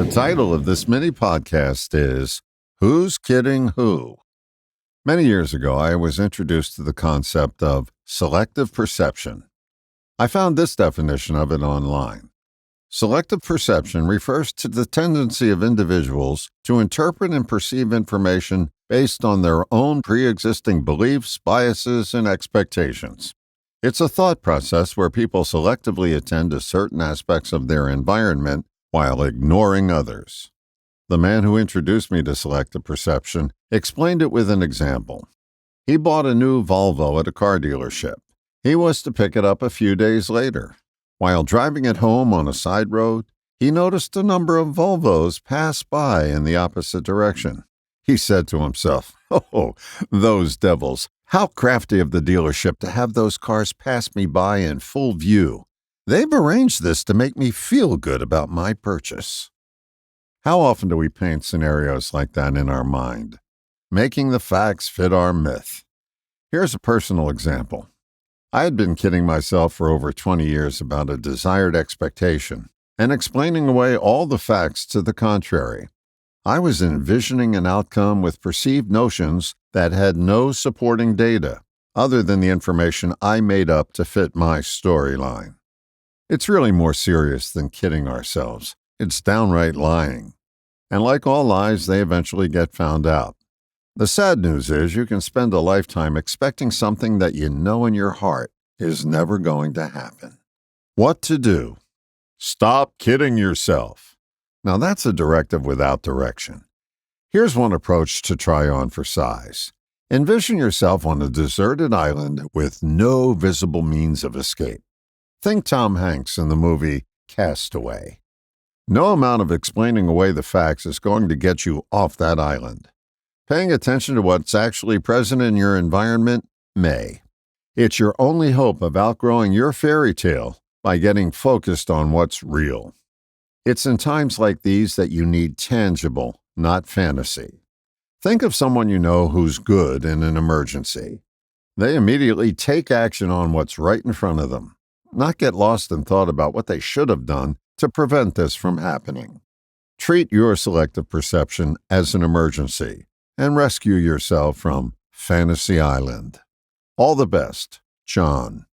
The title of this mini podcast is Who's Kidding Who? Many years ago, I was introduced to the concept of selective perception. I found this definition of it online. Selective perception refers to the tendency of individuals to interpret and perceive information based on their own pre-existing beliefs, biases, and expectations. It's a thought process where people selectively attend to certain aspects of their environment while ignoring others. The man who introduced me to selective perception explained it with an example. He bought a new Volvo at a car dealership. He was to pick it up a few days later. While driving it home on a side road, he noticed a number of Volvos pass by in the opposite direction. He said to himself, "Oh, those devils! How crafty of the dealership to have those cars pass me by in full view. They've arranged this to make me feel good about my purchase." How often do we paint scenarios like that in our mind, making the facts fit our myth? Here's a personal example. I had been kidding myself for over 20 years about a desired expectation and explaining away all the facts to the contrary. I was envisioning an outcome with perceived notions that had no supporting data other than the information I made up to fit my storyline. It's really more serious than kidding ourselves. It's downright lying. And like all lies, they eventually get found out. The sad news is you can spend a lifetime expecting something that you know in your heart is never going to happen. What to do? Stop kidding yourself. Now that's a directive without direction. Here's one approach to try on for size. Envision yourself on a deserted island with no visible means of escape. Think Tom Hanks in the movie Castaway. No amount of explaining away the facts is going to get you off that island. Paying attention to what's actually present in your environment may. It's your only hope of outgrowing your fairy tale by getting focused on what's real. It's in times like these that you need tangible, not fantasy. Think of someone you know who's good in an emergency. They immediately take action on what's right in front of them, not get lost in thought about what they should have done to prevent this from happening. Treat your selective perception as an emergency and rescue yourself from Fantasy Island. All the best, John.